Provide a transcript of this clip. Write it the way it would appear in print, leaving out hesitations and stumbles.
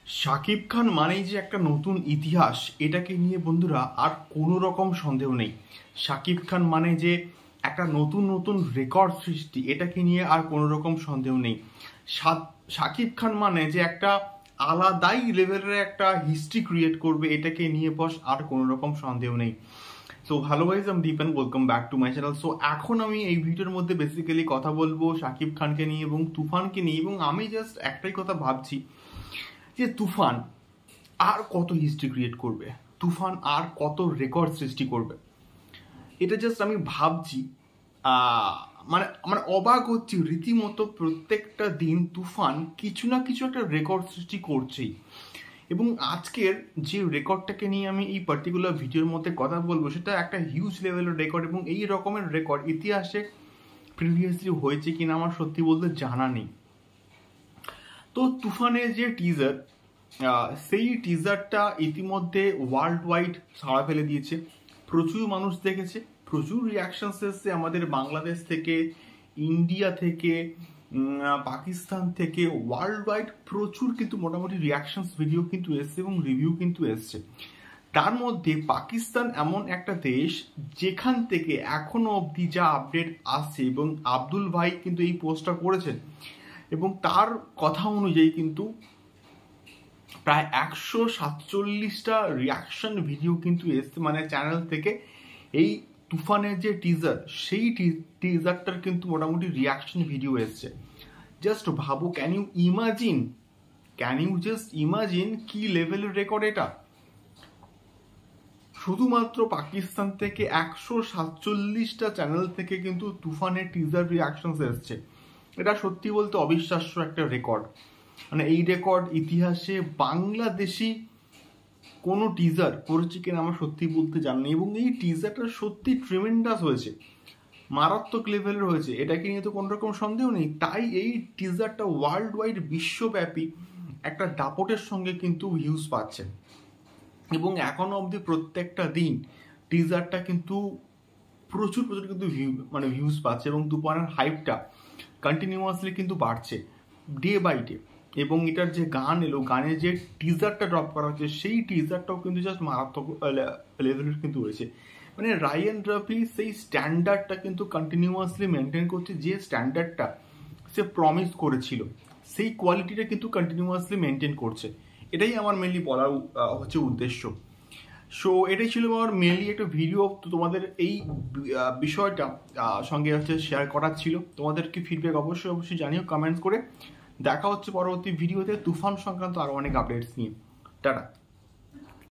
শাকিব খান মানেই যে একটা নতুন ইতিহাস, এটাকে নিয়ে বন্ধুরা আর কোনো রকম সন্দেহ নেই। শাকিব খান মানে যে একটা নতুন নতুন রেকর্ড সৃষ্টি, এটাকে নিয়ে আর কোনো রকম সন্দেহ নেই। শাকিব খান মানে যে একটা আলাদাই লেভেলের একটা হিস্ট্রি ক্রিয়েট করবে, এটাকে নিয়ে বস আর কোনো রকম সন্দেহ নেই। সো হ্যালো গাইজ, আমি Deep and welcome back to my channel. So এখন আমি এই ভিডিওর মধ্যে বেসিক্যালি কথা বলবো শাকিব খানকে নিয়ে এবং তুফানকে নিয়ে, এবং আমি জাস্ট একটাই কথা ভাবছি যে তুফান আর কত হিস্ট্রি ক্রিয়েট করবে, তুফান আর কত রেকর্ড সৃষ্টি করবে। এটা জাস্ট আমি ভাবছি, মানে মানে অবাক হচ্ছি রীতিমতো। প্রত্যেকটা দিন তুফান কিছু না কিছু একটা রেকর্ড সৃষ্টি করছেই, এবং আজকের যে রেকর্ডটাকে নিয়ে আমি এই পার্টিকুলার ভিডিওর মধ্যে কথা বলবো সেটা একটা হিউজ লেভেলের রেকর্ড, এবং এই রকমের রেকর্ড ইতিহাসে প্রিভিয়াসলি হয়েছে কিনা আমার সত্যি বলতে জানা নেই। তো তুফানের যে টিজার, সেই টিজারটা ইতিমধ্যে ওয়ার্ল্ড ওয়াইড সাড়া ফেলে দিয়েছে। প্রচুর মানুষ দেখেছে, প্রচুর রিয়াকশনস এসছে আমাদের বাংলাদেশ থেকে, ইন্ডিয়া থেকে, পাকিস্তান থেকে, ওয়ার্ল্ড ওয়াইড প্রচুর কিন্তু মোটামুটি রিয়াকশনস ভিডিও কিন্তু এসছে এবং রিভিউ কিন্তু এসছে। তার মধ্যে পাকিস্তান এমন একটা দেশ যেখান থেকে এখনো অবধি যা আপডেট আসছে, এবং আব্দুল ভাই কিন্তু এই পোস্টটা করেছেন, এবং তার কথা অনুযায়ী কিন্তু প্রায় 147টা রিয়াকশন ভিডিও কিন্তু এসছে মানে চ্যানেল থেকে। এই তুফানের যে টিজার, সেই টিজারটার কিন্তু মোটামুটি রিয়াকশন ভিডিও এসছে। জাস্ট ভাবো, ক্যান ইউ জাস্ট ইমাজিন কি লেভেলের রেকর্ড এটা। শুধুমাত্র পাকিস্তান থেকে 147টা চ্যানেল থেকে কিন্তু তুফানের টিজার রিয়াকশন এসছে। এটা সত্যি বলতে অবিশ্বাস্য একটা রেকর্ড। মানে এই রেকর্ড ইতিহাসে বাংলাদেশি কোনো টিজার করেছে কিনা আমার সত্যি বলতে জানি, এবং এই টিজারটা সত্যি ট্রিমেন্ডাস হয়েছে, মারাত্মক লেভেলের হয়েছে, এটাকে নিয়ে তো কোনো রকম সন্দেহ নেই। তাই এই টিজারটা ওয়ার্ল্ড ওয়াইড বিশ্বব্যাপী একটা দাপটের সঙ্গে কিন্তু ভিউজ পাচ্ছে, এবং এখনো অবধি প্রত্যেকটা দিন টিজারটা কিন্তু প্রচুর কিন্তু ভিউজ পাচ্ছে, এবং তুফানের হাইপটা কন্টিনিউয়াসলি কিন্তু বাড়ছে ডে বাই ডে। এবং এটার যে গান এলো, গানের যে টিজারটা ড্রপ করা হচ্ছে, সেই টিজারটাও কিন্তু জাস্ট মারাত্মক লেভেলের কিন্তু হয়েছে। মানে রায়ান রাফি সেই স্ট্যান্ডার্ডটা কিন্তু কন্টিনিউয়াসলি মেনটেন করছে, যে স্ট্যান্ডার্ডটা সে প্রমিস করেছিল সেই কোয়ালিটিটা কিন্তু কন্টিনিউয়াসলি মেনটেন করছে। এটাই আমার মেনলি বলার হচ্ছে উদ্দেশ্য। সো এটাই ছিল আমার মেনলি একটা ভিডিও, তো তোমাদের এই বিষয়টা সঙ্গে হচ্ছে শেয়ার করার ছিল। তোমাদের কি ফিডব্যাক অবশ্যই জানিও কমেন্টস করে। দেখা হচ্ছে পরবর্তী ভিডিওতে তুফান সংক্রান্ত আরও অনেক আপডেটস নিয়ে। টাটা।